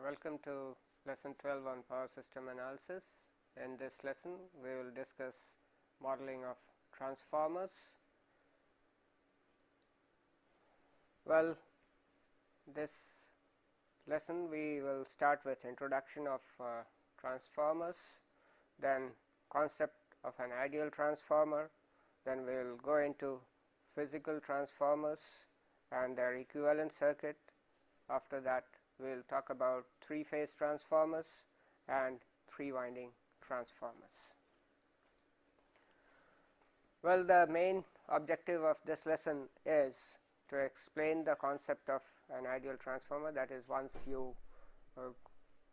Welcome to lesson 12 on power system analysis. In this lesson we will discuss modeling of transformers. Well, this lesson we will start with introduction of transformers, then concept of an ideal transformer, then we will go into physical transformers and their equivalent circuit. After that we will talk about three-phase transformers and three-winding transformers. Well, the main objective of this lesson is to explain the concept of an ideal transformer. That is, once you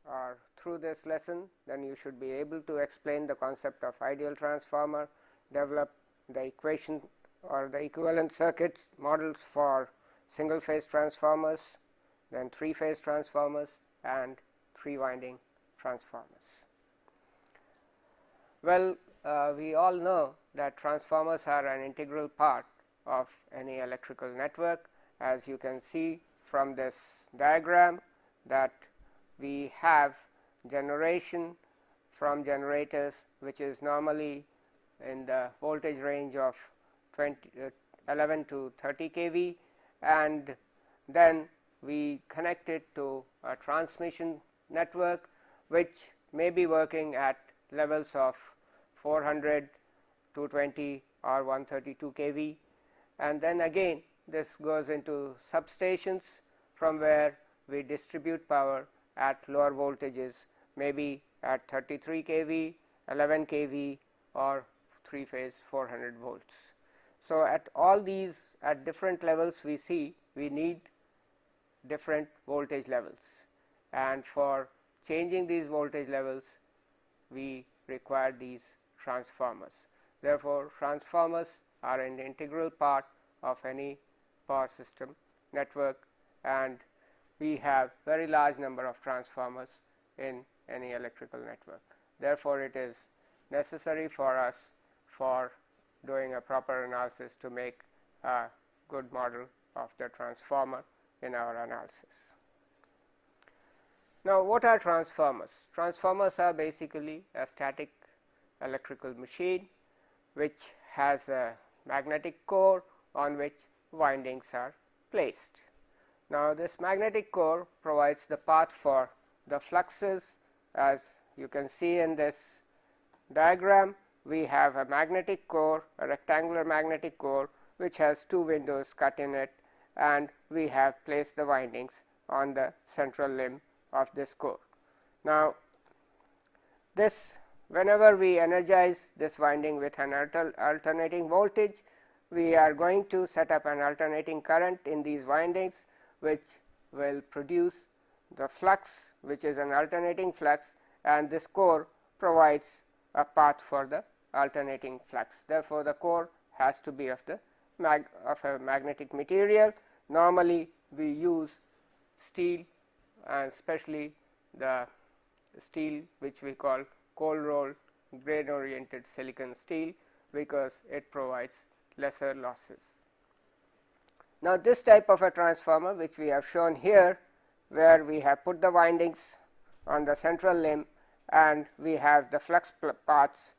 are through this lesson, then you should be able to explain the concept of ideal transformer, develop the equation or the equivalent circuits models for single phase transformers, then three-phase transformers and three-winding transformers. Well, we all know that transformers are an integral part of any electrical network. As you can see from this diagram, that we have generation from generators which is normally in the voltage range of 11 to 30 kV, and then we connect it to a transmission network which may be working at levels of 400, 220 or 132 kV, and then again this goes into substations from where we distribute power at lower voltages, maybe at 33 kV, 11 kV or 3-phase 400 volts. So, at all these at different levels we see we need different voltage levels, and for changing these voltage levels we require these transformers. Therefore, transformers are an integral part of any power system network, and we have very large number of transformers in any electrical network. Therefore, it is necessary for us for doing a proper analysis to make a good model of the transformer in our analysis. Now, what are transformers? Transformers are basically a static electrical machine which has a magnetic core on which windings are placed. Now, this magnetic core provides the path for the fluxes. As you can see in this diagram, we have a magnetic core, a rectangular magnetic core which has two windows cut in it, and we have placed the windings on the central limb of this core. Now, this whenever we energize this winding with an alternating voltage, we are going to set up an alternating current in these windings which will produce the flux, which is an alternating flux, and this core provides a path for the alternating flux. Therefore, the core has to be of the a magnetic material. Normally we use steel, and especially the steel which we call cold rolled grain oriented silicon steel, because it provides lesser losses. Now, this type of a transformer which we have shown here, where we have put the windings on the central limb and we have the flux paths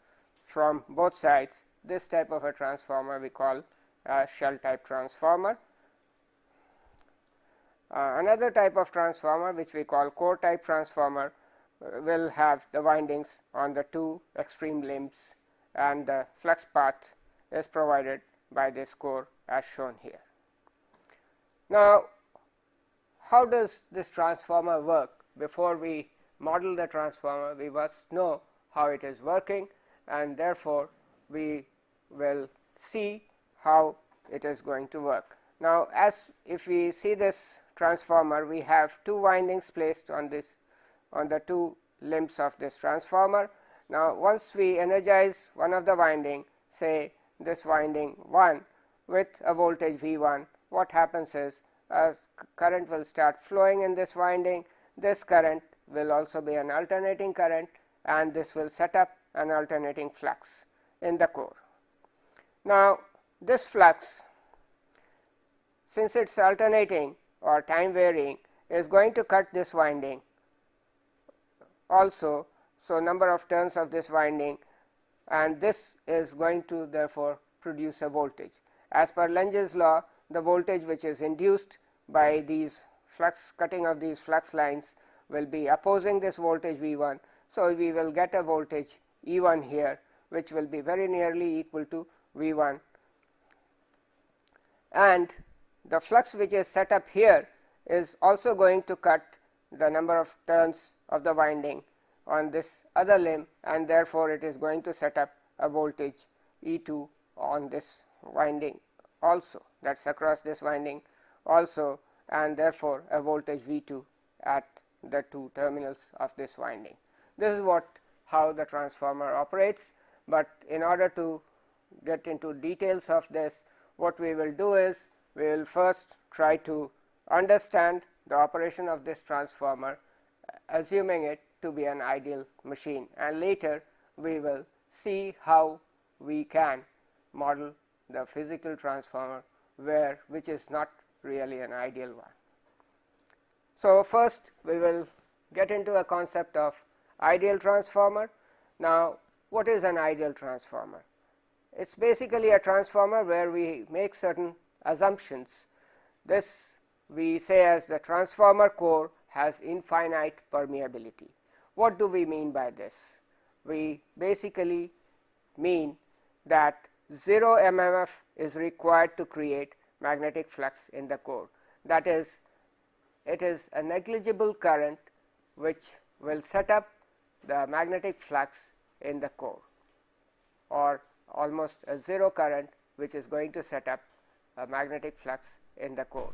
from both sides, this type of a transformer we call a shell type transformer. Another type of transformer which we call core type transformer will have the windings on the two extreme limbs, and the flux path is provided by this core as shown here. Now, how does this transformer work? Before we model the transformer, we must know how it is working, and therefore we will see how it is going to work. Now, as if we see this transformer, we have two windings placed on the two limbs of this transformer. Now, once we energize one of the winding, say this winding 1 with a voltage V1, what happens is as current will start flowing in this winding. This current will also be an alternating current, and this will set up an alternating flux in the core. Now, this flux, since it is alternating or time varying, is going to cut this winding also. So, number of turns of this winding, and this is going to therefore produce a voltage. As per Lenge's law, the voltage which is induced by these flux cutting of these flux lines will be opposing this voltage V 1. So, we will get a voltage E 1 here, which will be very nearly equal to V 1, and the flux which is set up here is also going to cut the number of turns of the winding on this other limb, and therefore, it is going to set up a voltage E 2 on this winding also, that is across this winding also, and therefore, a voltage V 2 at the two terminals of this winding. This is how the transformer operates, but in order to get into details of this, what we will do is we will first try to understand the operation of this transformer, assuming it to be an ideal machine, and later we will see how we can model the physical transformer which is not really an ideal one. So, first we will get into a concept of ideal transformer. Now, what is an ideal transformer? It is basically a transformer where we make certain assumptions. This we say as the transformer core has infinite permeability. What do we mean by this? We basically mean that 0 mmf is required to create magnetic flux in the core. That is, it is a negligible current which will set up the magnetic flux in the core, or almost a 0 current which is going to set up a magnetic flux in the core,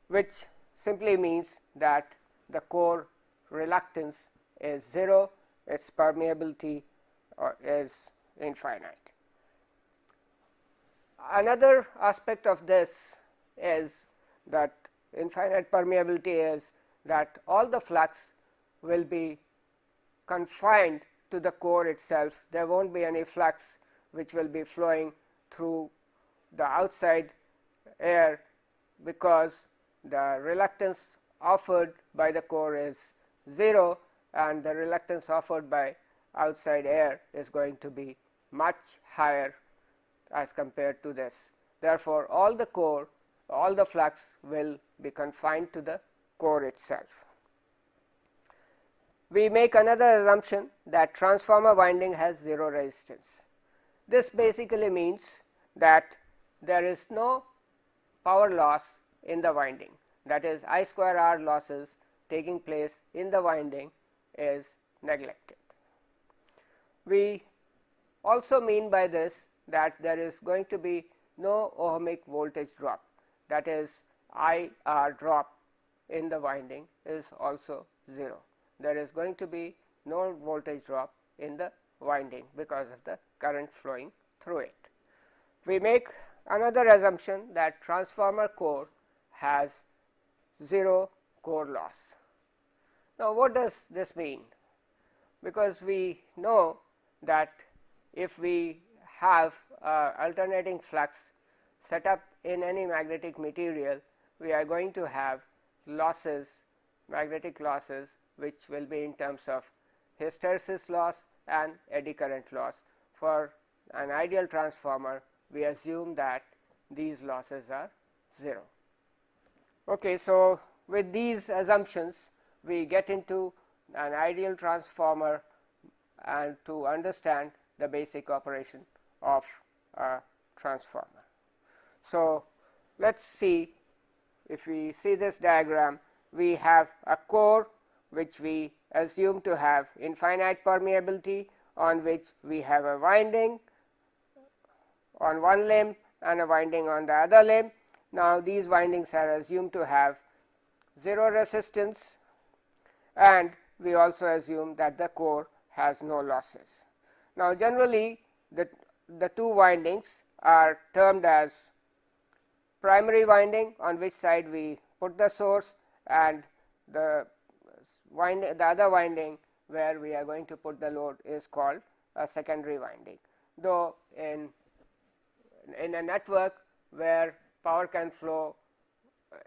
which simply means that the core reluctance is 0, its permeability is infinite. Another aspect of this is that infinite permeability is that all the flux will be confined to the core itself. There will not be any flux which will be flowing through the outside air, because the reluctance offered by the core is 0, and the reluctance offered by outside air is going to be much higher as compared to this. Therefore, all the flux will be confined to the core itself. We make another assumption that transformer winding has 0 resistance. This basically means that there is no power loss in the winding, that is, I square R losses taking place in the winding is neglected. We also mean by this that there is going to be no ohmic voltage drop, that is, IR drop in the winding is also 0. There is going to be no voltage drop in the winding because of the current flowing through it. We make another assumption that transformer core has 0 core loss. Now, what does this mean? Because we know that if we have alternating flux set up in any magnetic material, we are going to have losses, magnetic losses, which will be in terms of hysteresis loss and eddy current loss. For an ideal transformer, we assume that these losses are 0. Okay, so with these assumptions, we get into an ideal transformer and to understand the basic operation of a transformer. So, let us see, if we see this diagram, we have a core which we assume to have infinite permeability, on which we have a winding on one limb and a winding on the other limb. Now, these windings are assumed to have 0 resistance, and we also assume that the core has no losses. Now, generally the two windings are termed as primary winding, on which side we put the source, and the other winding where we are going to put the load is called a secondary winding. Though in a network where power can flow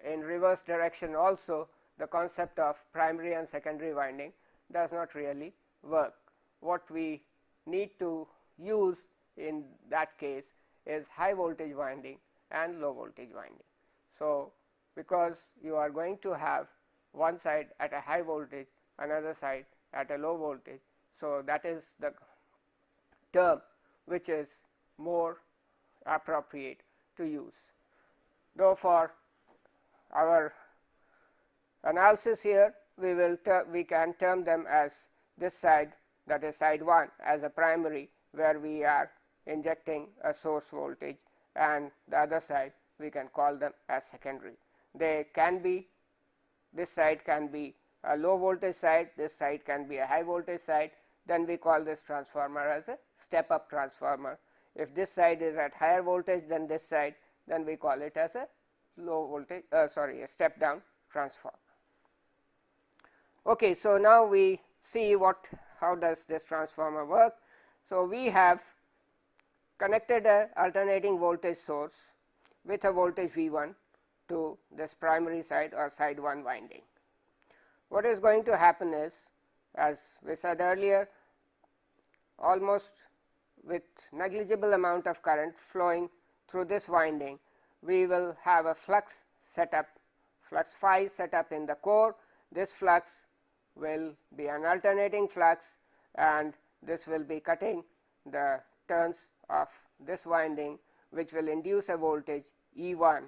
in reverse direction also, the concept of primary and secondary winding does not really work. What we need to use in that case is high voltage winding and low voltage winding. So, because you are going to have one side at a high voltage, another side at a low voltage. So, that is the term which is more appropriate to use. Though for our analysis here, we can term them as this side, that is side 1, as a primary, where we are injecting a source voltage, and the other side we can call them as secondary. They can be, this side can be a low voltage side, this side can be a high voltage side, then we call this transformer as a step up transformer. If this side is at higher voltage than this side, then we call it as a low voltage, a step down transformer. Okay, so now we see how does this transformer work. So, we have connected a alternating voltage source with a voltage V1 to this primary side or side 1 winding. What is going to happen is, as we said earlier, almost with negligible amount of current flowing through this winding, we will have a flux setup, flux phi setup in the core. This flux will be an alternating flux, and this will be cutting the turns of this winding, which will induce a voltage E1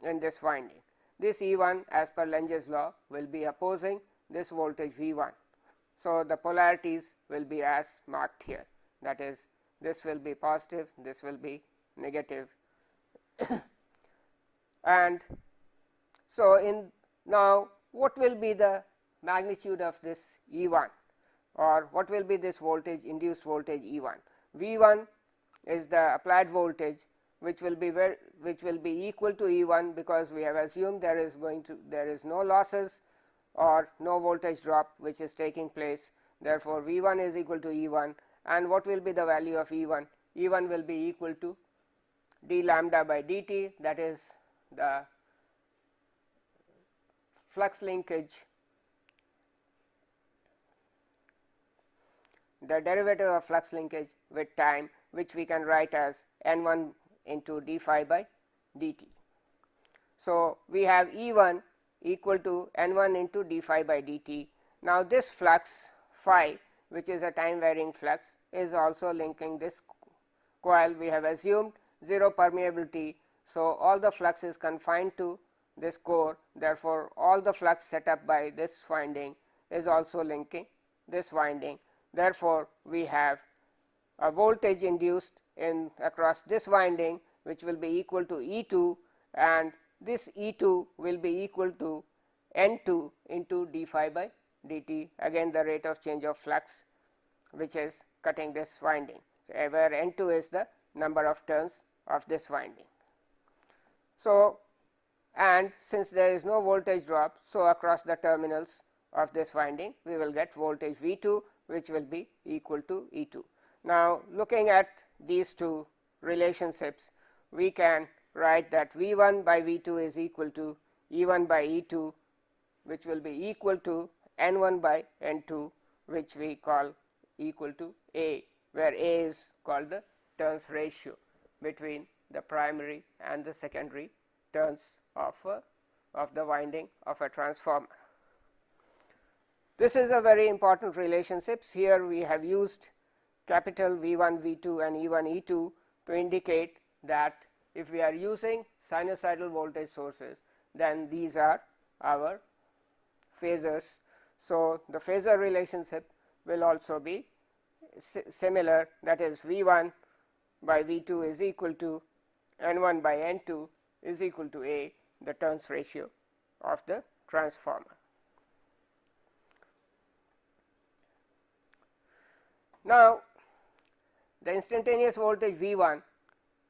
in this winding. This E1, as per Lenge's law, will be opposing this voltage V1. So, the polarities will be as marked here, that is, this will be positive, this will be negative. And so, now what will be the magnitude of this E1, or what will be this voltage, induced voltage E1? V1 is the applied voltage, which will be equal to E1, because we have assumed there is no losses or no voltage drop which is taking place. Therefore, V1 is equal to E1, and what will be the value of E1? E1 will be equal to d lambda by dt, that is the flux linkage, the derivative of flux linkage with time, which we can write as N1 into d phi by dt. So, we have E1 equal to N1 into d phi by dt. Now, this flux phi, which is a time varying flux, is also linking this coil. We have assumed 0 permeability. So, all the flux is confined to this core. Therefore, all the flux set up by this winding is also linking this winding. Therefore, we have a voltage induced in across this winding, which will be equal to E2, and this E2 will be equal to N2 into d phi by dt, again the rate of change of flux which is cutting this winding. So, where N2 is the number of turns of this winding. So, and since there is no voltage drop, so across the terminals of this winding we will get voltage V2, which will be equal to E2. Now, looking at these two relationships, we can write that V1 by V2 is equal to E1 by E2, which will be equal to N1 by N2, which we call equal to A, where A is called the turns ratio between the primary and the secondary turns of the winding of a transformer. This is a very important relationship. Here we have used capital V1, V2 and E1, E2 to indicate that if we are using sinusoidal voltage sources, then these are our phasors. So, the phasor relationship will also be similar, that is V1 by V2 is equal to N1 by N2 is equal to A, the turns ratio of the transformer. Now, the instantaneous voltage V1,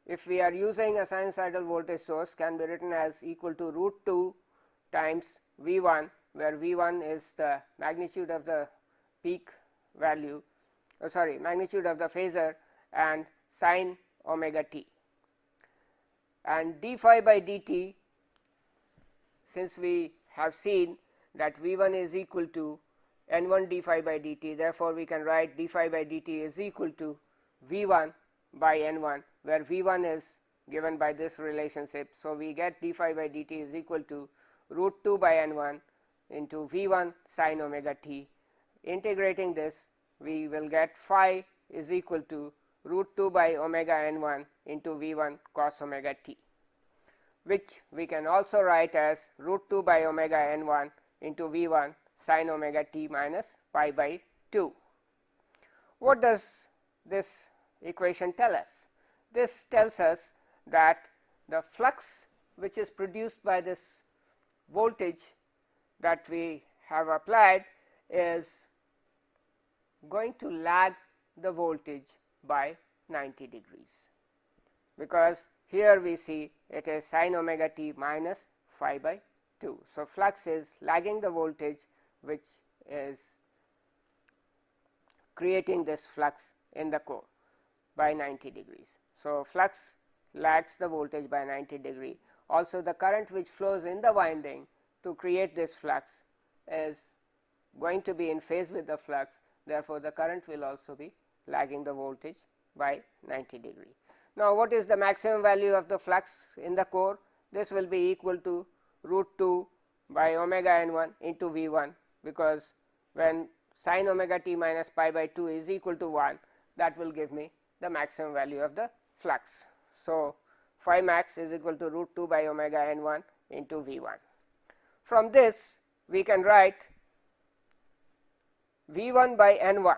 if we are using a sinusoidal voltage source, can be written as equal to root 2 times V1, where V1 is the magnitude of the peak value, magnitude of the phasor, and sine omega t. And d phi by dt, since we have seen that V1 is equal to N1 d phi by dt. Therefore, we can write d phi by dt is equal to V1 by N1, where V1 is given by this relationship. So, we get d phi by dt is equal to root 2 by N1 into V1 sin omega t. Integrating this, we will get phi is equal to root 2 by omega N1 into V1 cos omega t, which we can also write as root 2 by omega N1 into V1 sin omega t minus pi by 2. What does this equation tell us? This tells us that the flux which is produced by this voltage that we have applied is going to lag the voltage by 90 degrees, because here we see it is sin omega t minus phi by 2. So, flux is lagging the voltage which is creating this flux in the core by 90 degrees. So, flux lags the voltage by 90 degree. Also, the current which flows in the winding to create this flux is going to be in phase with the flux. Therefore, the current will also be lagging the voltage by 90 degree. Now, what is the maximum value of the flux in the core? This will be equal to root 2 by omega N1 into V1, because when sin omega t minus pi by 2 is equal to 1, that will give me the maximum value of the flux. So, phi max is equal to root 2 by omega N1 into V1. From this, we can write V1 by N1,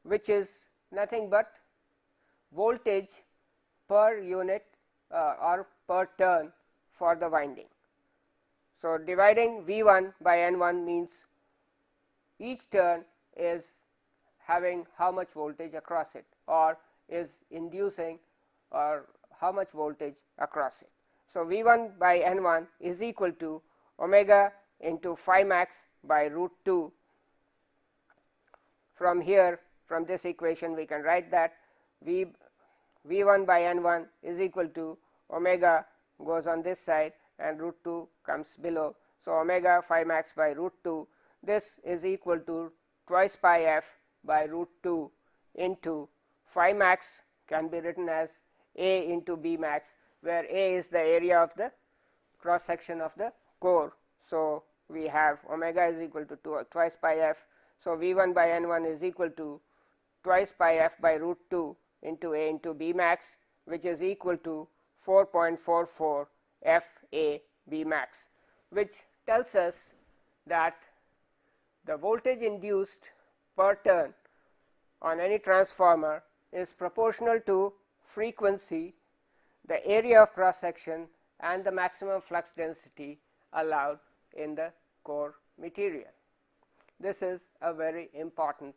which is nothing but voltage per unit or per turn for the winding. So, dividing V1 by N1 means each turn is having how much voltage across it, or is inducing or how much voltage across it. So, V1 by N1 is equal to omega into phi max by root 2. From here, from this equation, we can write that V1 by N1 is equal to omega goes on this side and root 2 comes below. So, omega phi max by root 2, this is equal to twice pi f by root 2 into phi max can be written as A into B max, where A is the area of the cross section of the core. So, we have omega is equal to twice pi f. So, V1 by N1 is equal to twice pi f by root 2 into A into B max, which is equal to 4.44 f A B max, which tells us that the voltage induced per turn on any transformer is proportional to frequency, the area of cross section, and the maximum flux density allowed in the core material. This is a very important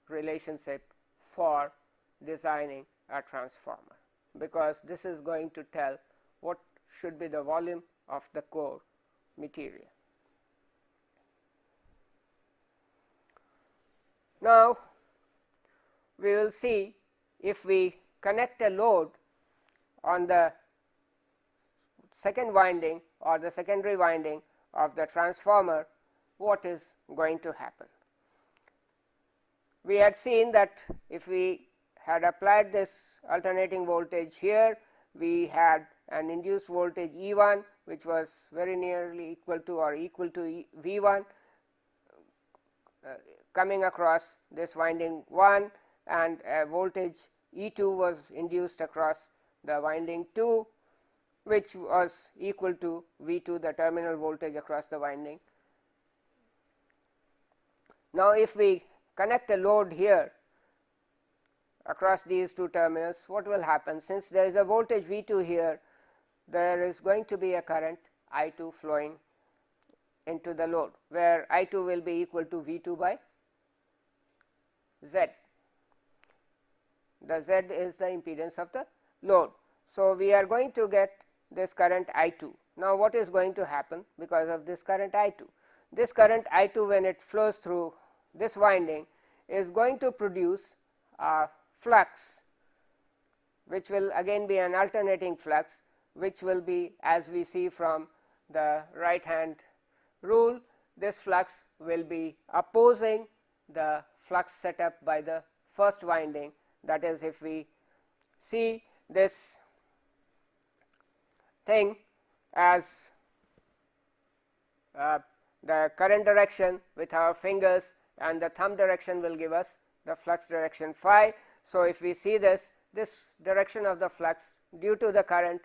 relationship for designing a transformer, because this is going to tell what should be the volume of the core material. Now, we will see if we connect a load on the second winding or the secondary winding of the transformer, what is going to happen. We had seen that if we had applied this alternating voltage here, we had an induced voltage E1, which was very nearly equal to or equal to V1 coming across this winding 1, and a voltage E2 was induced across the winding 2, which was equal to V2, the terminal voltage across the winding. Now, if we connect a load here across these two terminals, what will happen? Since there is a voltage V2 here, there is going to be a current I2 flowing into the load, where I2 will be equal to V2 by Z. The Z is the impedance of the load. So, we are going to get this current I2. Now, what is going to happen because of this current I2? This current I2, when it flows through this winding, is going to produce a flux, which will again be an alternating flux, which will be, as we see from the right hand rule, this flux will be opposing the flux set up by the first winding. That is, if we see this thing as the current direction with our fingers, and the thumb direction will give us the flux direction phi. So, if we see this direction of the flux due to the current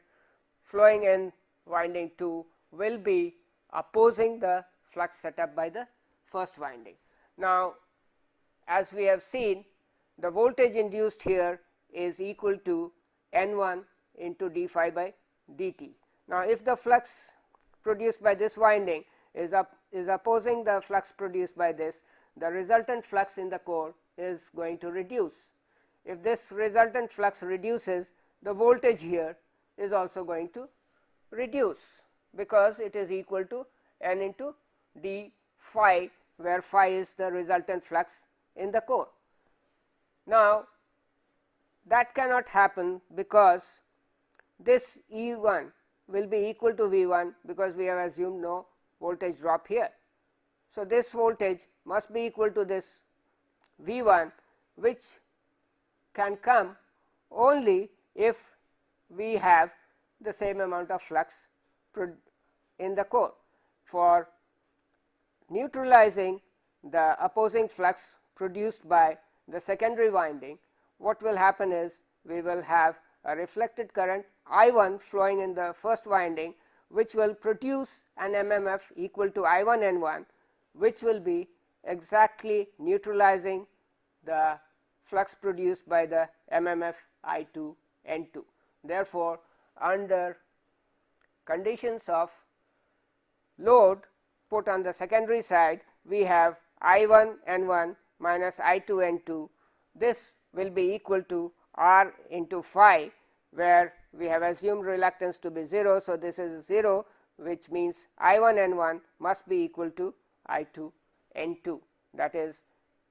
flowing in winding 2 will be opposing the flux set up by the first winding. Now, as we have seen, the voltage induced here is equal to N1 into d phi by dt. Now, if the flux produced by this winding is opposing the flux produced by this, the resultant flux in the core is going to reduce. If this resultant flux reduces, the voltage here is also going to reduce, because it is equal to N into d phi, where phi is the resultant flux in the core. Now, that cannot happen because this E1 will be equal to V1, because we have assumed no voltage drop here. So, this voltage must be equal to this V1, which can come only if we have the same amount of flux in the core. For neutralizing the opposing flux produced by the secondary winding, what will happen is we will have a reflected current I1 flowing in the first winding, which will produce an MMF equal to I1 N1, which will be exactly neutralizing the flux produced by the MMF I2 N2. Therefore, under conditions of load put on the secondary side, we have I1 N1 minus I2 N2. This will be equal to R into phi, where we have assumed reluctance to be 0. So, this is 0, which means I1 N1 must be equal to I2 N2. That is,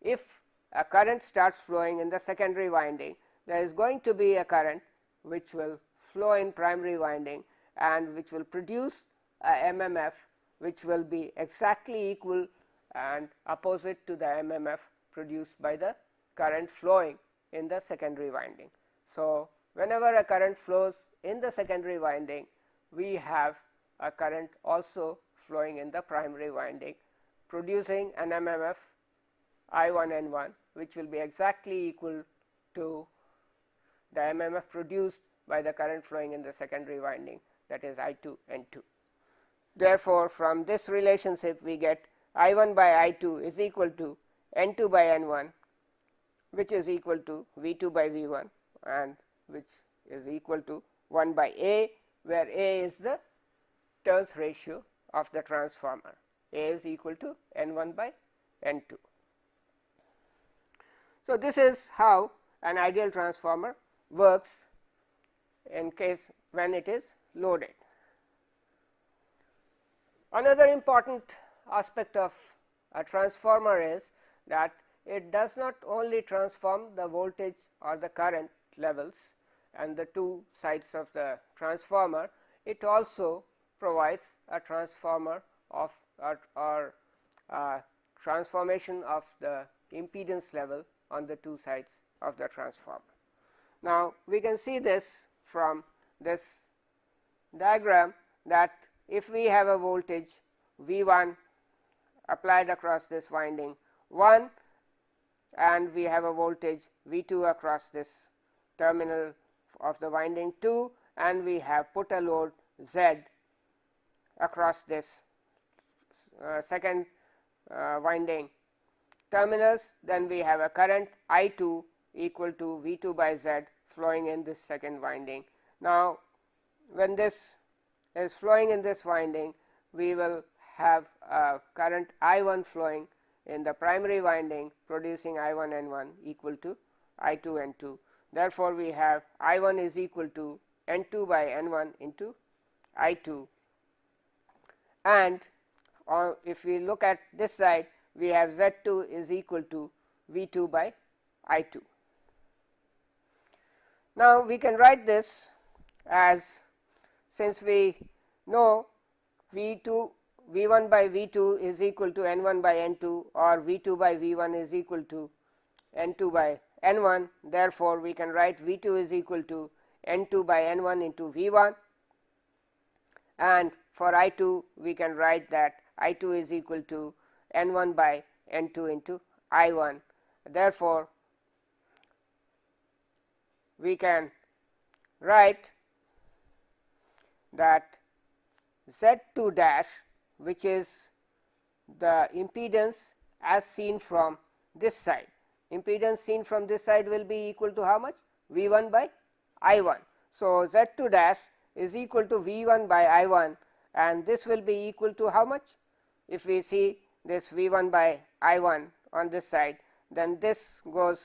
if a current starts flowing in the secondary winding, there is going to be a current which will flow in primary winding and which will produce a MMF which will be exactly equal and opposite to the MMF produced by the current flowing in the secondary winding. So, whenever a current flows in the secondary winding, we have a current also flowing in the primary winding, producing an MMF I1 N1, which will be exactly equal to the MMF produced by the current flowing in the secondary winding, that is I2 N2. Therefore, from this relationship we get I1 by I2 is equal to N2 by N1, which is equal to V2 by V1, and which is equal to 1 by A, where A is the turns ratio of the transformer. A is equal to N1 by N2. So, this is how an ideal transformer works in case when it is loaded. Another important aspect of a transformer is that it does not only transform the voltage or the current levels and the two sides of the transformer, it also provides a transformer of or transformation of the impedance level on the two sides of the transformer. Now, we can see this from this diagram, that if we have a voltage V1 applied across this winding 1, and we have a voltage V2 across this terminal of the winding 2, and we have put a load Z across this second winding terminals, then we have a current I2 equal to V2 by Z flowing in this second winding. Now, when this is flowing in this winding, we will have a current I1 flowing in the primary winding, producing I1 N1 equal to I2 N2. Therefore, we have I1 is equal to N2 by N1 into I2, and if we look at this side, we have Z2 is equal to V2 by I2. Now, we can write this as, since we know V2 V1 by V2 is equal to N1 by N2, or V2 by V1 is equal to N2 by N1. Therefore, we can write V2 is equal to N2 by N1 into V1, and for I2 we can write that I2 is equal to N1 by N2 into I1. Therefore, we can write that Z2 dash, which is the impedance as seen from this side. Impedance seen from this side will be equal to how much? V1 by I1. So, Z2 dash is equal to V1 by I1, and this will be equal to how much? If we see this V1 by I1 on this side, then this goes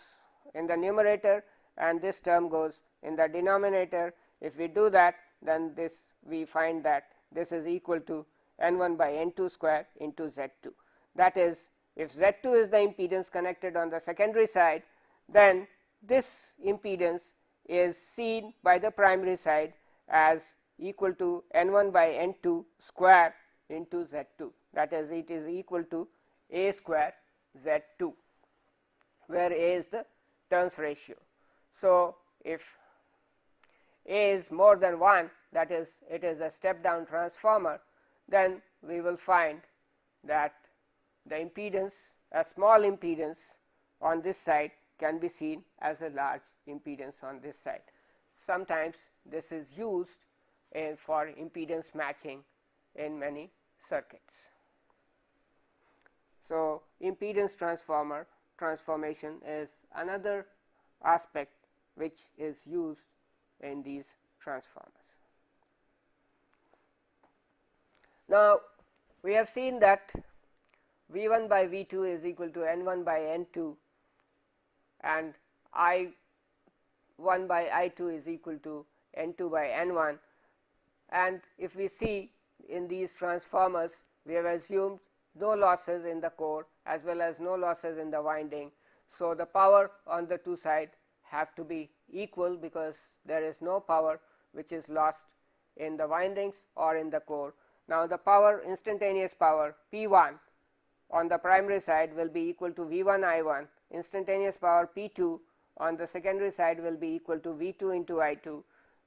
in the numerator and this term goes in the denominator. If we do that, then this we find that this is equal to N1 by N2 square into Z2. That is, if Z2 is the impedance connected on the secondary side, then this impedance is seen by the primary side as equal to N1 by N2 square into Z2. That is, it is equal to A square Z2, where A is the turns ratio. So, if A is more than 1, that is, it is a step down transformer, then we will find that the impedance, a small impedance on this side, can be seen as a large impedance on this side. Sometimes this is used for impedance matching in many circuits. So, impedance transformation is another aspect which is used in these transformers. Now, we have seen that V1 by V2 is equal to N1 by N2, and I1 by I2 is equal to N2 by N1. And if we see in these transformers, we have assumed no losses in the core as well as no losses in the winding. So, the power on the two sides have to be equal, because there is no power which is lost in the windings or in the core. Now, the power, instantaneous power P1 on the primary side will be equal to V1 I1, instantaneous power P2 on the secondary side will be equal to V2 into I2.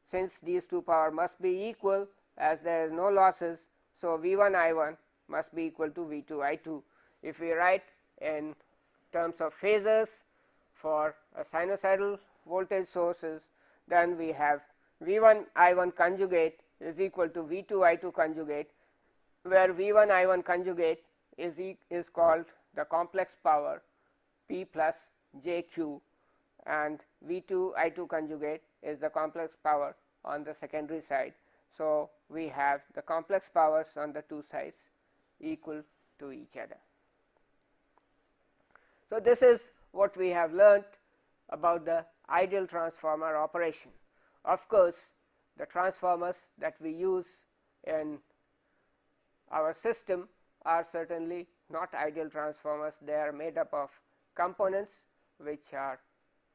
Since these two power must be equal, as there is no losses, so V1 I1 must be equal to V2 I2. If we write in terms of phasors for a sinusoidal voltage sources, then we have V1 I1 conjugate is equal to V2 I2 conjugate, where V1 I1 conjugate is called the complex power P plus jQ, and V2 I2 conjugate is the complex power on the secondary side. So, we have the complex powers on the two sides equal to each other. So, this is what we have learnt about the ideal transformer operation. Of course, the transformers that we use in our system are certainly not ideal transformers. They are made up of components which are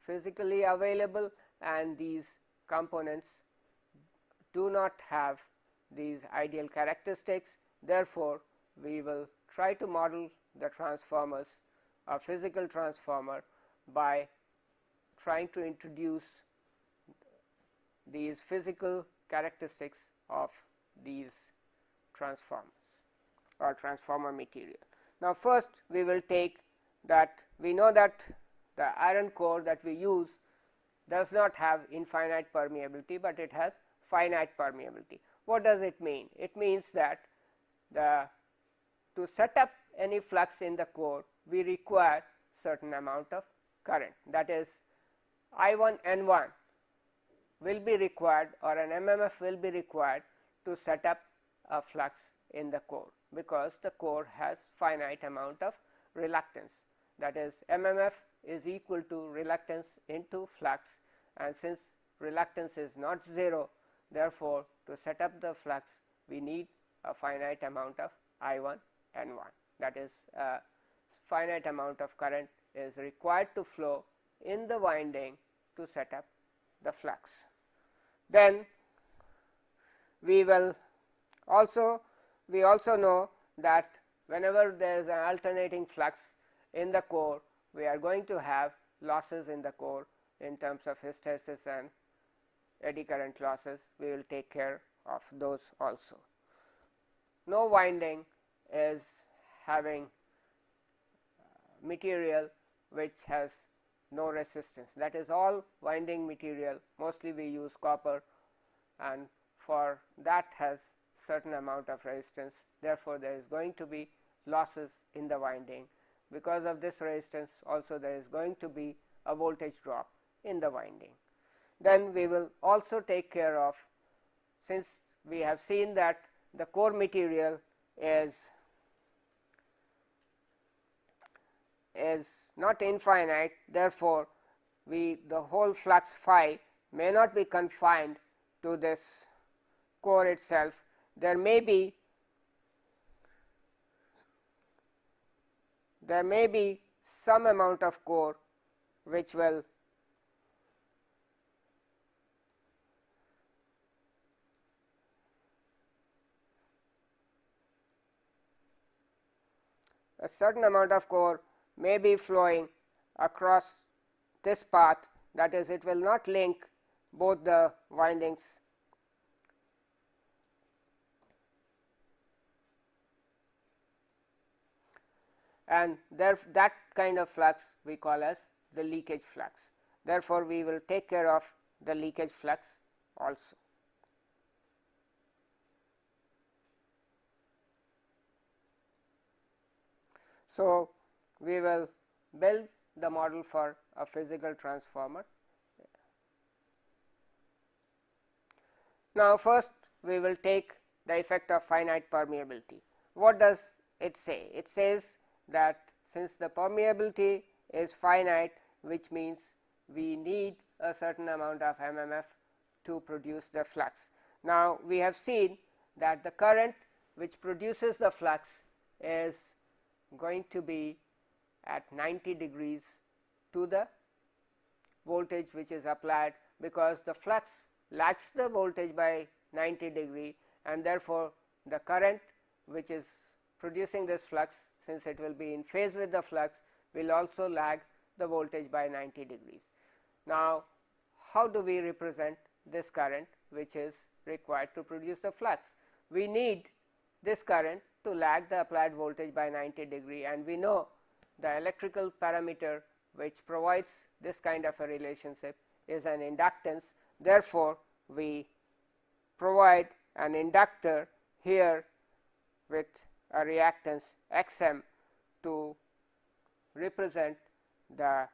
physically available, and these components do not have these ideal characteristics. Therefore, we will try to model the transformers, a physical transformer, by trying to introduce these physical characteristics of these transformers or transformer material. Now, first we will take that we know that the iron core that we use does not have infinite permeability, but it has finite permeability. What does it mean? It means that to set up any flux in the core, we require certain amount of current, that is I1 N1 will be required, or an MMF will be required to set up a flux in the core, because the core has finite amount of reluctance, that is MMF is equal to reluctance into flux, and since reluctance is not 0, therefore, to set up the flux we need a finite amount of I1 N1, that is a finite amount of current is required to flow in the winding to set up the flux. Then we also know that whenever there is an alternating flux in the core, we are going to have losses in the core in terms of hysteresis and eddy current losses. We will take care of those also. No winding is having material which has no resistance, that is all winding material, mostly we use copper, and for that has certain amount of resistance. Therefore, there is going to be losses in the winding. Because of this resistance also there is going to be a voltage drop in the winding. Then we will also take care of, since we have seen that the core material is not infinite, therefore, the whole flux phi may not be confined to this core itself. There may be some amount of core which will a certain amount of core may be flowing across this path, that is, it will not link both the windings. And that kind of flux we call as the leakage flux. Therefore, we will take care of the leakage flux also. So, we will build the model for a physical transformer. Now, first we will take the effect of finite permeability. What does it say? It says that since the permeability is finite, which means we need a certain amount of MMF to produce the flux. Now, we have seen that the current which produces the flux is going to be at 90 degrees to the voltage which is applied, because the flux lags the voltage by 90 degree, and therefore, the current which is producing this flux, since it will be in phase with the flux, will also lag the voltage by 90 degrees. Now, how do we represent this current which is required to produce the flux? We need this current to lag the applied voltage by 90 degree, and we know the electrical parameter which provides this kind of a relationship is an inductance. Therefore, we provide an inductor here with a reactance Xm to represent the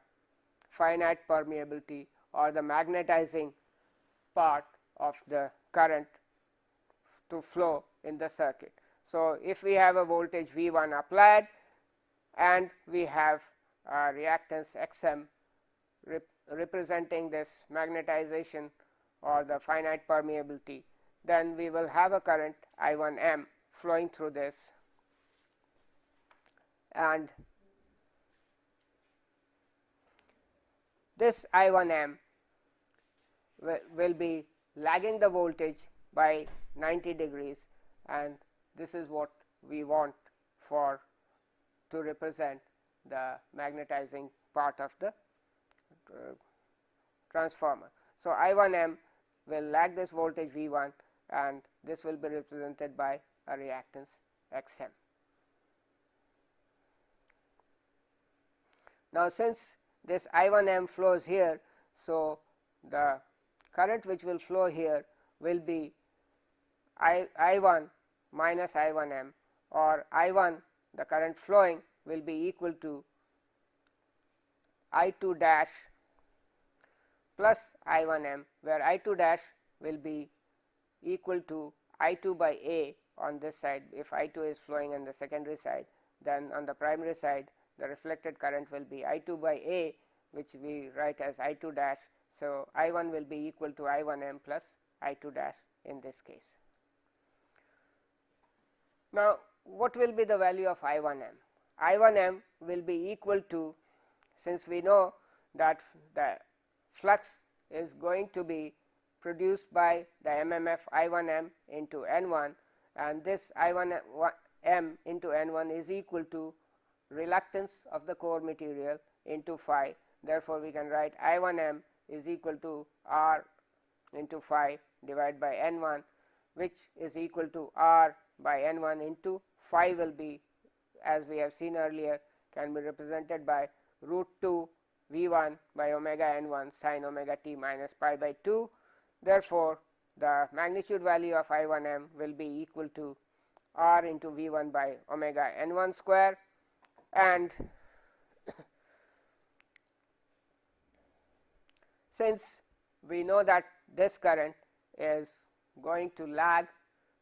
finite permeability or the magnetizing part of the current to flow in the circuit. So, if we have a voltage V1 applied and we have a reactance Xm representing this magnetization or the finite permeability, then we will have a current I1m flowing through this, and this I1m will be lagging the voltage by 90 degrees, and this is what we want for to represent the magnetizing part of the transformer. So, I1m will lag this voltage V1, and this will be represented by a reactance Xm. Now, since this I1m flows here, so the current which will flow here will be I1 minus I1m, or I1, the current flowing, will be equal to I2 dash plus I1m, where I2 dash will be equal to I2 by A on this side. If I2 is flowing on the secondary side, then on the primary side the reflected current will be I2 by A, which we write as I2 dash. So, I1 will be equal to I1m plus I2 dash in this case. Now, what will be the value of I1m? I1m will be equal to, since we know that the flux is going to be produced by the MMF I1m into N1, and this m into N1 is equal to reluctance of the core material into phi. Therefore, we can write I1m is equal to R into phi divided by N1, which is equal to R by N1 into phi will be, as we have seen earlier, can be represented by root 2 V1 by omega N1 sin omega t minus pi by 2. Therefore, the magnitude value of I1m will be equal to R into V1 by omega N1 square, and since we know that this current is going to lag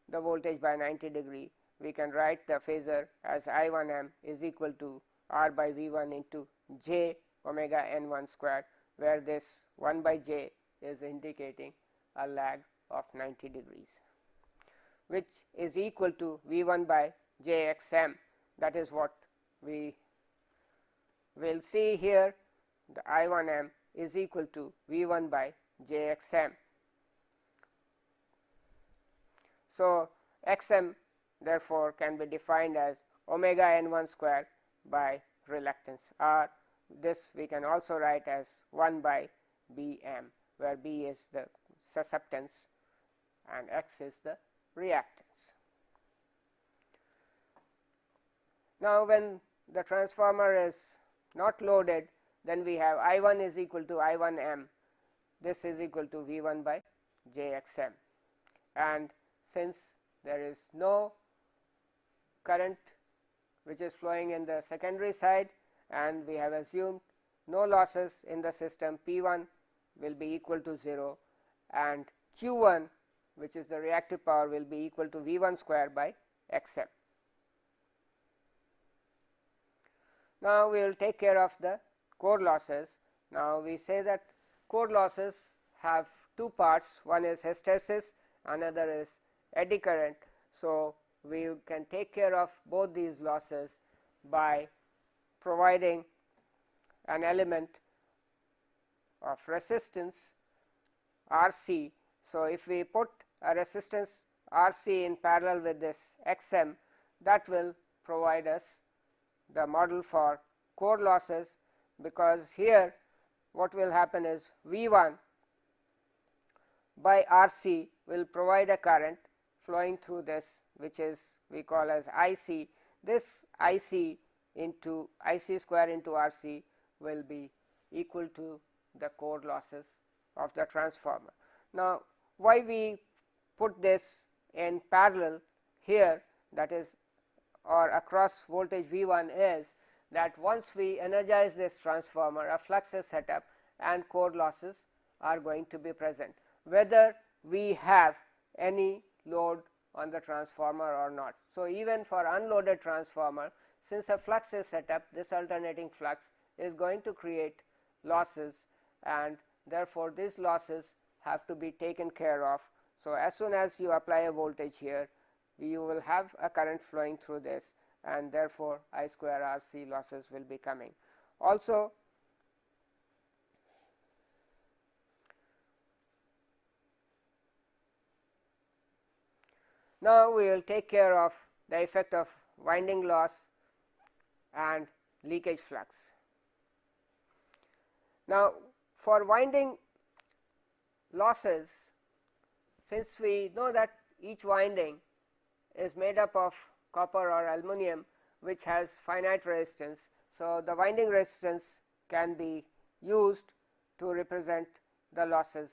the voltage by 90 degree, we can write the phasor as I1m is equal to R by V1 into j omega N1 square, where this 1 by j is indicating a lag of 90 degrees, which is equal to V1 by jxm. That is what we will see here. The I1m is equal to V1 by jxm. So, xm therefore can be defined as omega N1 square by reluctance R. This we can also write as 1 by Bm, where B is the susceptance and X is the reactance. Now, when the transformer is not loaded, then we have I1 is equal to I1m. This is equal to V1 by jxm, and since there is no current which is flowing in the secondary side, and we have assumed no losses in the system, P1 will be equal to 0, and Q1, which is the reactive power, will be equal to V1 square by xm. Now, we will take care of the core losses. Now, we say that core losses have two parts, one is hysteresis, another is eddy current. So, we can take care of both these losses by providing an element of resistance RC. So, if we put a resistance RC in parallel with this Xm, that will provide us the model for core losses, because here what will happen is V1 by RC will provide a current flowing through this, which is we call as IC. This IC into IC square into RC will be equal to the core losses of the transformer. Now, why we put this in parallel here, that is, or across voltage V1, is that once we energize this transformer, a flux is set up and core losses are going to be present, whether we have any load on the transformer or not. So, even for unloaded transformer, since a flux is set up, this alternating flux is going to create losses, and therefore, these losses have to be taken care of. So, as soon as you apply a voltage here, you will have a current flowing through this, and therefore, I square RC losses will be coming. Also, now we will take care of the effect of winding loss and leakage flux. Now, for winding losses, since we know that each winding is made up of copper or aluminum which has finite resistance, so the winding resistance can be used to represent the losses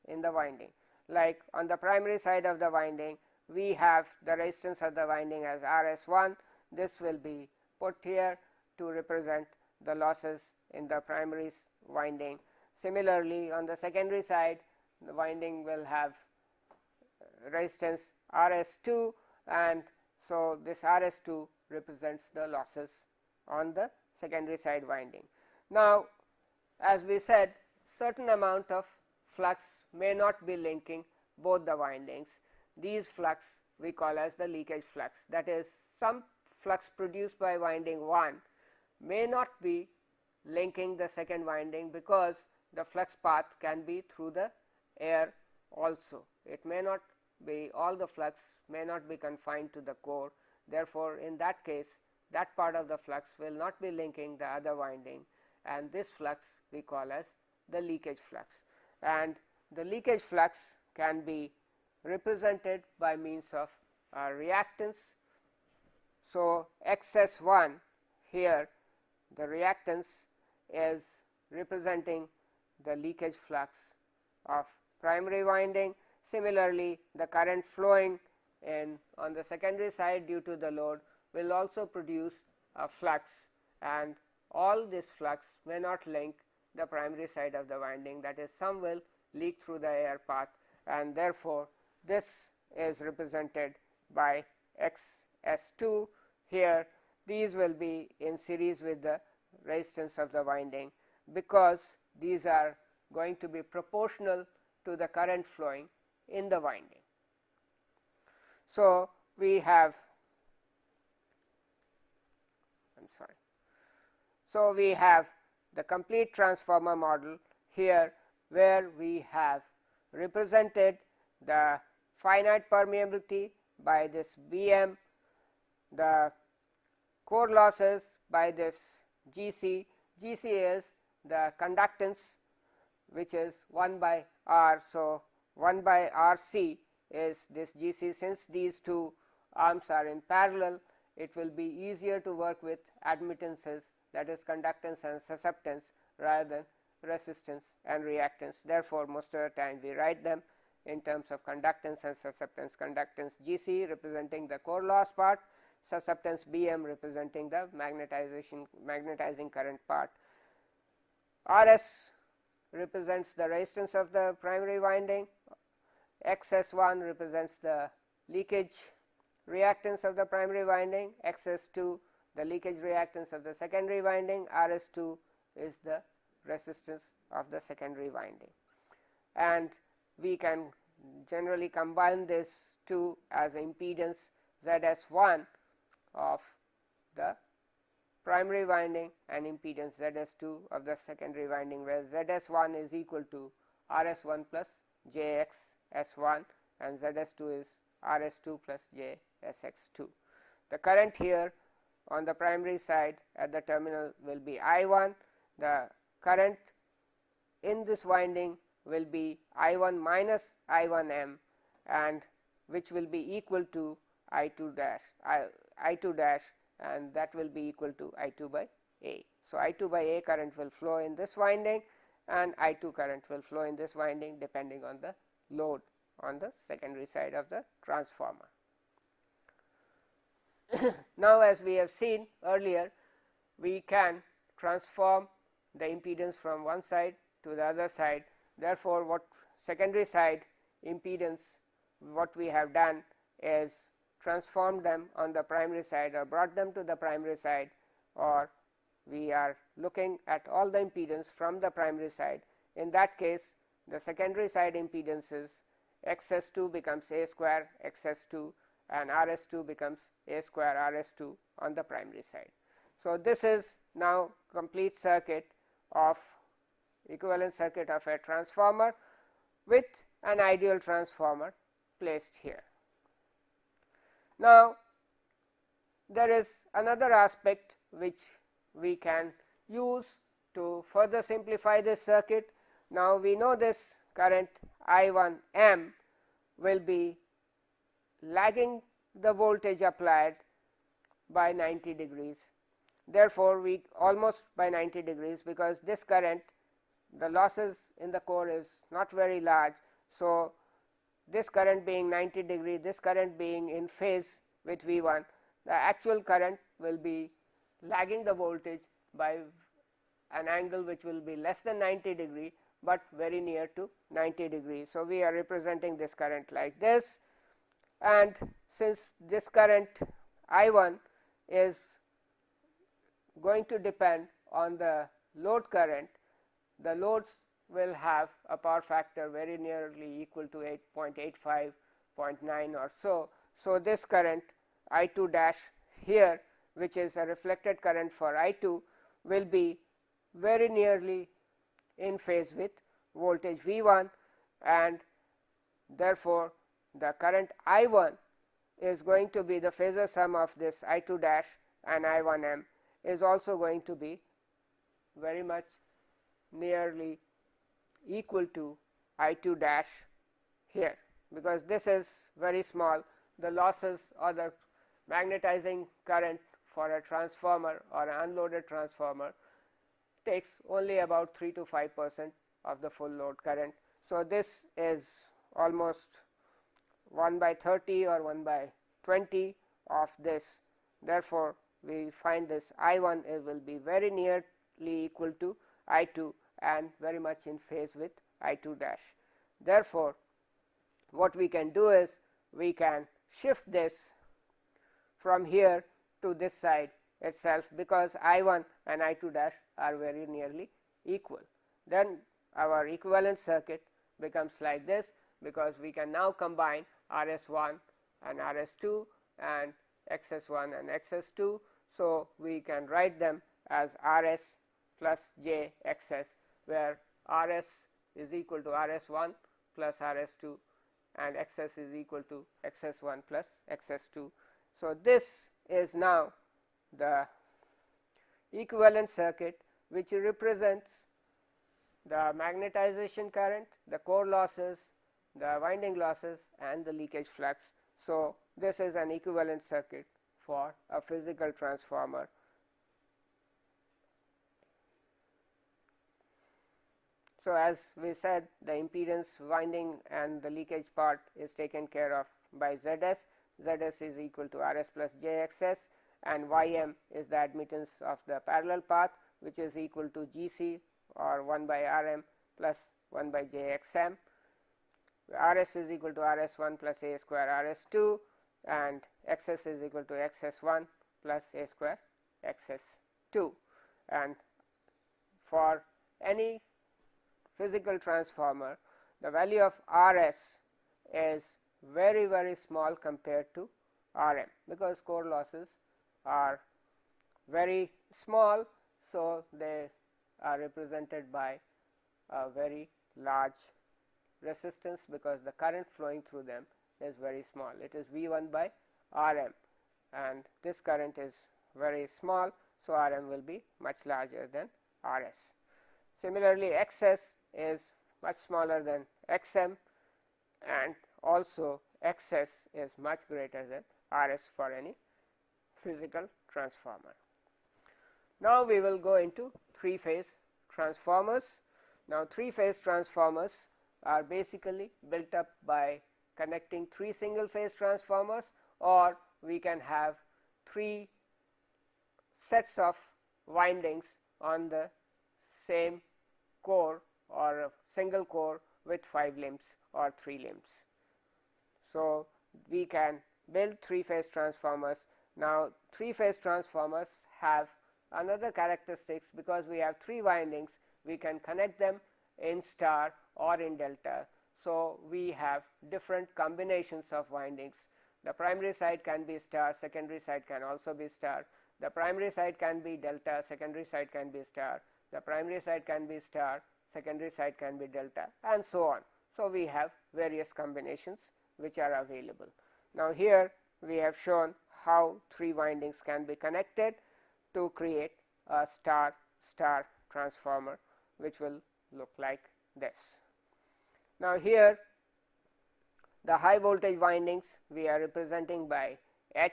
in the winding. Like on the primary side of the winding, we have the resistance of the winding as RS1. This will be put here to represent the losses in the primary winding. Similarly, on the secondary side, the winding will have resistance RS2, and so this RS2 represents the losses on the secondary side winding. Now, as we said, certain amount of flux may not be linking both the windings. These flux we call as the leakage flux, that is, some flux produced by winding 1 may not be linking the second winding, because the flux path can be through the air also. It may not be, all the flux may not be confined to the core. Therefore, in that case that part of the flux will not be linking the other winding, and this flux we call as the leakage flux. And the leakage flux can be represented by means of reactance. So, XS1 here, the reactance is representing the leakage flux of primary winding. Similarly, the current flowing in on the secondary side due to the load will also produce a flux, and all this flux may not link the primary side of the winding, that is, some will leak through the air path, and therefore, this is represented by XS2 here. These will be in series with the resistance of the winding, because these are going to be proportional to the current flowing in the winding. So, we have So, we have the complete transformer model here, where we have represented the finite permeability by this Bm, the core losses by this Gc. Gc is the conductance, which is 1 by R. So, 1 by Rc is this Gc. Since these two arms are in parallel, it will be easier to work with admittances, that is conductance and susceptance, rather than resistance and reactance. Therefore, most of the time we write them in terms of conductance and susceptance. Conductance Gc representing the core loss part, susceptance Bm representing the magnetizing current part. Rs represents the resistance of the primary winding, XS1 represents the leakage reactance of the primary winding, XS2 the leakage reactance of the secondary winding, Rs2 is the resistance of the secondary winding. And we can generally combine this two as impedance Zs1 of the primary winding and impedance Zs2 of the secondary winding, where Zs1 is equal to Rs1 plus Jxs1 and Zs2 is Rs2 plus Jsx2. The current here on the primary side at the terminal will be I1. The current in this winding will be I1 minus I1m, and which will be equal to I2 dash, and that will be equal to I2 by A. So, I2 by A current will flow in this winding, and I2 current will flow in this winding depending on the load on the secondary side of the transformer. Now, as we have seen earlier, we can transform the impedance from one side to the other side. Therefore, what secondary side impedance, what we have done is transformed them on the primary side, or brought them to the primary side, or we are looking at all the impedance from the primary side. In that case, the secondary side impedances XS2 becomes A square XS2, and Rs2 becomes A square Rs2 on the primary side. So, this is now complete circuit of equivalent circuit of a transformer with an ideal transformer placed here. Now, there is another aspect which we can use to further simplify this circuit. Now, we know this current I1m will be lagging the voltage applied by 90 degrees. Therefore, we almost by 90 degrees, because this current, the losses in the core is not very large. So, this current being 90 degree, this current being in phase with V1, the actual current will be lagging the voltage by an angle which will be less than 90 degree, but very near to 90 degrees. So, we are representing this current like this, and since this current I1 is going to depend on the load current, the loads will have a power factor very nearly equal to 8.85, 0.9 or so. So, this current I2 dash here, which is a reflected current for I2, will be very nearly in phase with voltage V1, and therefore, the current I1 is going to be the phasor sum of this I2 dash and I1m is also going to be very much nearly equal to I2 dash here, because this is very small. The losses or the magnetizing current for a transformer or an unloaded transformer takes only about 3 to 5% of the full load current. So, this is almost 1 by 30 or 1 by 20 of this. Therefore, we find this I1 will be very nearly equal to I2 and very much in phase with I2 dash. Therefore, what we can do is we can shift this from here to this side itself, because I1 and I2 dash are very nearly equal. Then our equivalent circuit becomes like this, because we can now combine RS1 and RS2 and XS1 and XS2. So, we can write them as RS plus j XS, where RS is equal to RS1 plus RS2 and XS is equal to XS1 plus XS2. So, this is now the equivalent circuit, which represents the magnetization current, the core losses, the winding losses and the leakage flux. So, this is an equivalent circuit for a physical transformer. So, as we said, the impedance, winding and the leakage part is taken care of by ZS. ZS is equal to RS plus JXS, and YM is the admittance of the parallel path, which is equal to GC or 1 by RM plus 1 by JXM. RS is equal to RS1 plus A square RS2, and XS is equal to XS1 plus A square XS2. And for any physical transformer, the value of RS is very small compared to RM, because core losses are very small. So, they are represented by a very large resistance, because the current flowing through them is very small. It is V1 by RM, and this current is very small. So, RM will be much larger than RS. Similarly, XS is much smaller than XM, and also XS is much greater than RS for any physical transformer. Now, we will go into three-phase transformers. Now, three-phase transformers are basically built up by connecting three single phase transformers, or we can have three sets of windings on the same core or a single core with 5 limbs or 3 limbs. So, we can build three-phase transformers. Now, three-phase transformers have another characteristics, because we have 3 windings, we can connect them in star or in delta. So, we have different combinations of windings. The primary side can be star, secondary side can also be star. The primary side can be delta, secondary side can be star. The primary side can be star, secondary side can be delta, and so on. So, we have various combinations which are available. Now, here we have shown how 3 windings can be connected to create a star-star transformer, which will look like this. Now, here the high voltage windings we are representing by H.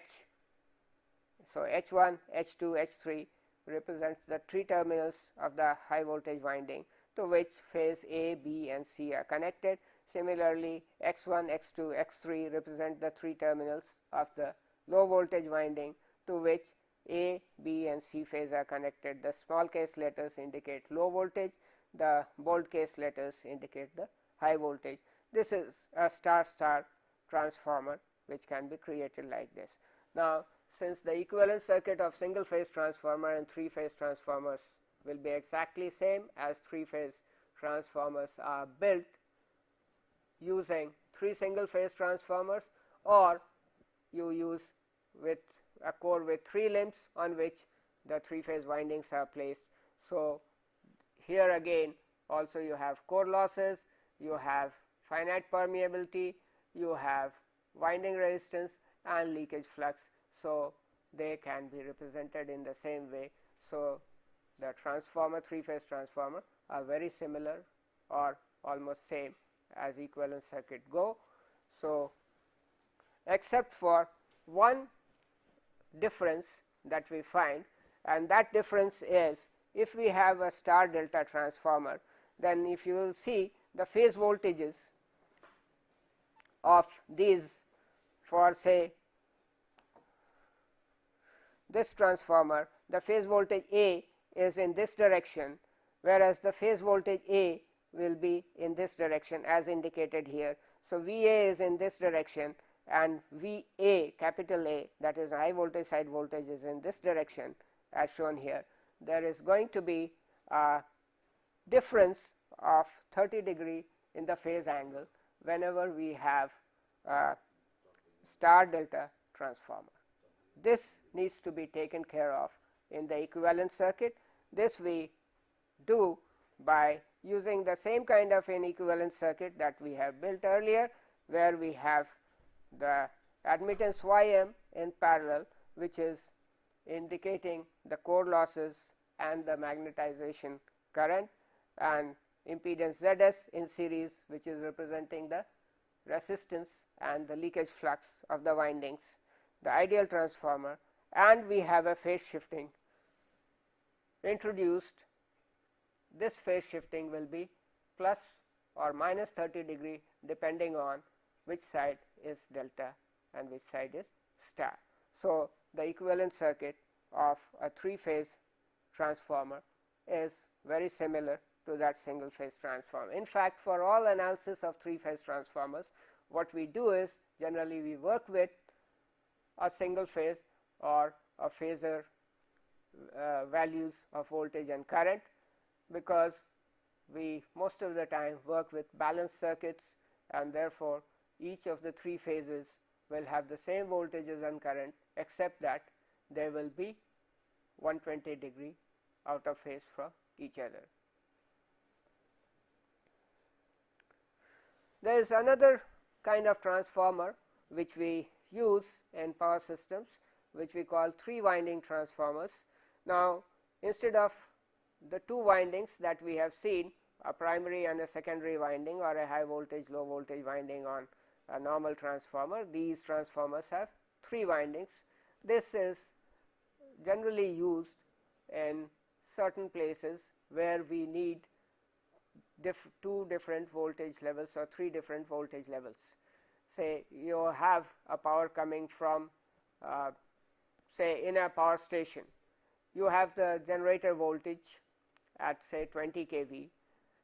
So, H1, H2, H3 represents the 3 terminals of the high voltage winding, to which phase A, B and C are connected. Similarly, X1, X2, X3 represent the 3 terminals of the low voltage winding, to which A, B and C phase are connected. The small case letters indicate low voltage, the bold case letters indicate the high voltage. This is a star-star transformer which can be created like this. Now, since the equivalent circuit of single phase transformer and 3-phase transformers will be exactly same, as 3-phase transformers are built using 3 single phase transformers, or you use with a core with 3 limbs on which the 3-phase windings are placed. So, here again also you have core losses, you have finite permeability, you have winding resistance and leakage flux. So, they can be represented in the same way. So, the transformer, 3-phase transformer are very similar or almost same as equivalent circuit go. So, except for one difference that we find, and that difference is if we have a star delta transformer, then if you will see the phase voltages of these, for say this transformer, the phase voltage A is in this direction, whereas the phase voltage A will be in this direction as indicated here. So, VA is in this direction and VA, capital A, that is high voltage side voltage, is in this direction as shown here. There is going to be a difference of 30 degree in the phase angle whenever we have a star delta transformer. This needs to be taken care of in the equivalent circuit. This we do by using the same kind of an equivalent circuit that we have built earlier, where we have the admittance Ym in parallel, which is indicating the core losses and the magnetization current, and impedance Zs in series, which is representing the resistance and the leakage flux of the windings, the ideal transformer, and we have a phase shifting introduced. This phase shifting will be plus or minus 30 degree depending on which side is delta and which side is star. So, the equivalent circuit of a 3-phase transformer is very similar to that single phase transformer. In fact, for all analysis of 3-phase transformers, what we do is generally we work with a single phase or a phasor values of voltage and current, because we most of the time work with balanced circuits, and therefore, each of the 3 phases will have the same voltages and current, except that they will be 120 degree out of phase from each other. There is another kind of transformer which we use in power systems, which we call 3-winding transformers. Now, instead of the 2 windings that we have seen, a primary and a secondary winding, or a high voltage low voltage winding on a normal transformer, these transformers have 3 windings. This is generally used in certain places where we need 2 different voltage levels or 3 different voltage levels. Say you have a power coming from say in a power station, you have the generator voltage at say 20 kV,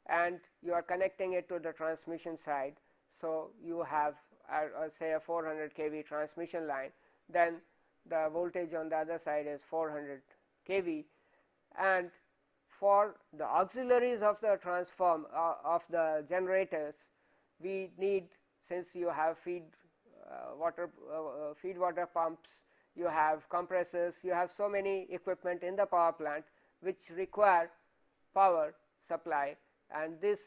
and you are connecting it to the transmission side. So, you have say a 400 kV transmission line, then the voltage on the other side is 400 kV, and for the auxiliaries of the of the generators, we need, since you have feed water pumps, you have compressors, you have so many equipment in the power plant which require power supply, and this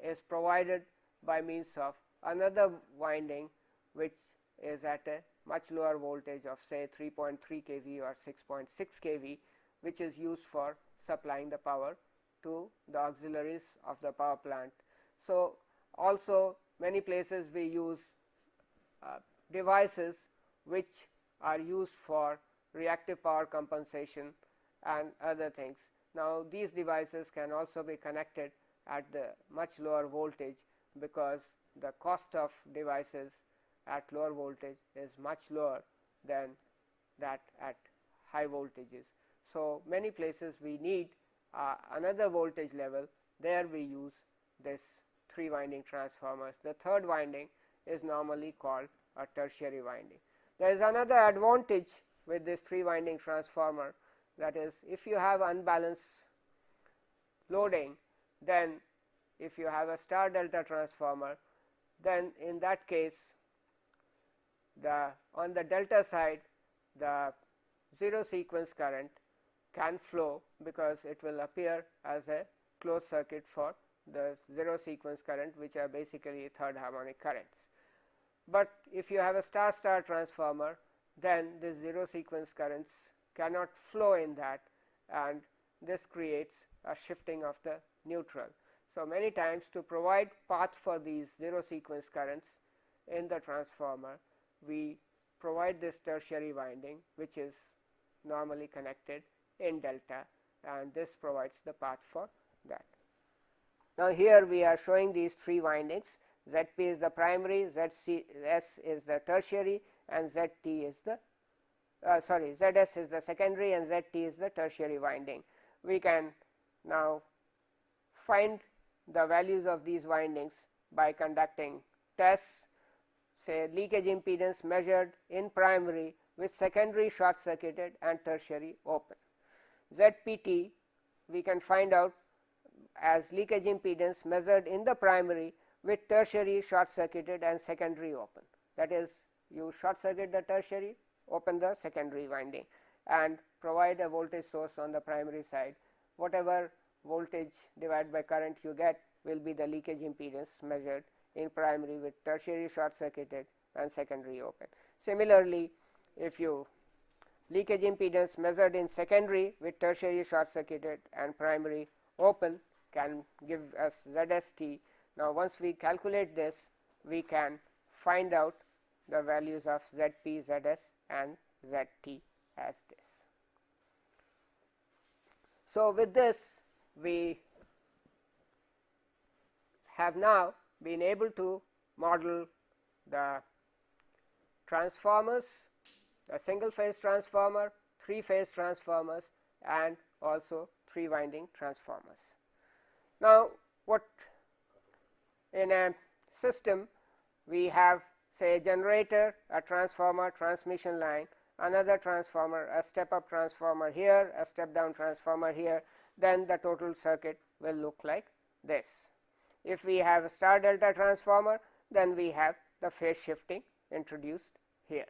is provided by means of another winding which is at a much lower voltage of say 3.3 kV or 6.6 kV, which is used for supplying the power to the auxiliaries of the power plant. So, also many places we use devices which are used for reactive power compensation and other things. Now, these devices can also be connected at the much lower voltage, because the cost of devices at lower voltage is much lower than that at high voltages. So, many places we need another voltage level, there we use this 3-winding transformers. The 3rd winding is normally called a tertiary winding. There is another advantage with this 3-winding transformer, that is, if you have unbalanced loading, then if you have a star delta transformer, then in that case on the delta side the 0 sequence current can flow, because it will appear as a closed circuit for the 0 sequence current, which are basically 3rd harmonic currents. but if you have a star star transformer, then the 0 sequence currents cannot flow in that, and this creates a shifting of the neutral. So, many times to provide path for these 0 sequence currents in the transformer, we provide this tertiary winding, which is normally connected in delta, and this provides the path for that. Now, here we are showing these 3 windings. ZP is the primary, ZS is the tertiary, and ZT is the ZS is the secondary, and ZT is the tertiary winding. We can now find the values of these windings by conducting tests, say leakage impedance measured in primary with secondary short circuited and tertiary open. ZPT we can find out as leakage impedance measured in the primary with tertiary short circuited and secondary open. That is, you short circuit the tertiary, open the secondary winding, and provide a voltage source on the primary side. Whatever voltage divided by current you get will be the leakage impedance measured in primary with tertiary short circuited and secondary open. Similarly, if you leakage impedance measured in secondary with tertiary short circuited and primary open can give us ZST. Now, once we calculate this, we can find out the values of ZP, ZS and ZT as this. So, with this we have now been able to model the transformers, the single phase transformer, 3 phase transformers, and also 3 winding transformers. Now, what in a system we have, say, a generator, a transformer, transmission line, another transformer, a step up transformer here, a step down transformer here, then the total circuit will look like this. If we have a star delta transformer, then we have the phase shifting introduced here.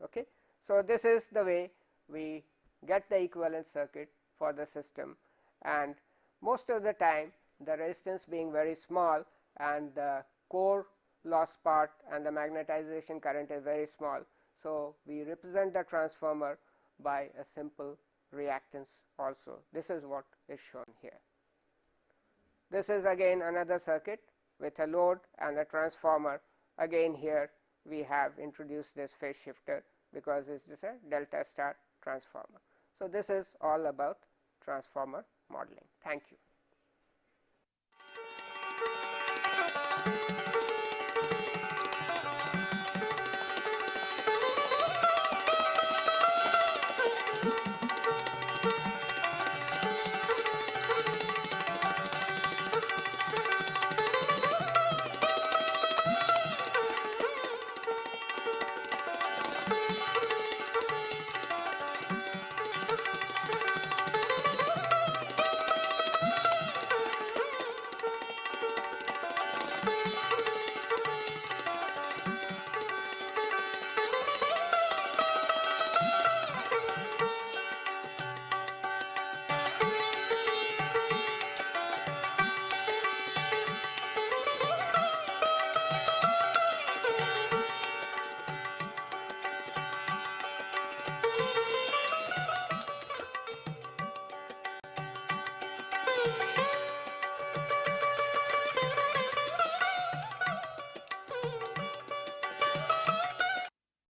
Okay. So, this is the way we get the equivalent circuit for the system, and most of the time the resistance being very small and the core loss part and the magnetization current is very small. So, we represent the transformer by a simple reactance also. This is what is shown here. This is again another circuit with a load and a transformer. Again here we have introduced this phase shifter because this is a delta star transformer. So, this is all about transformer modeling. Thank you.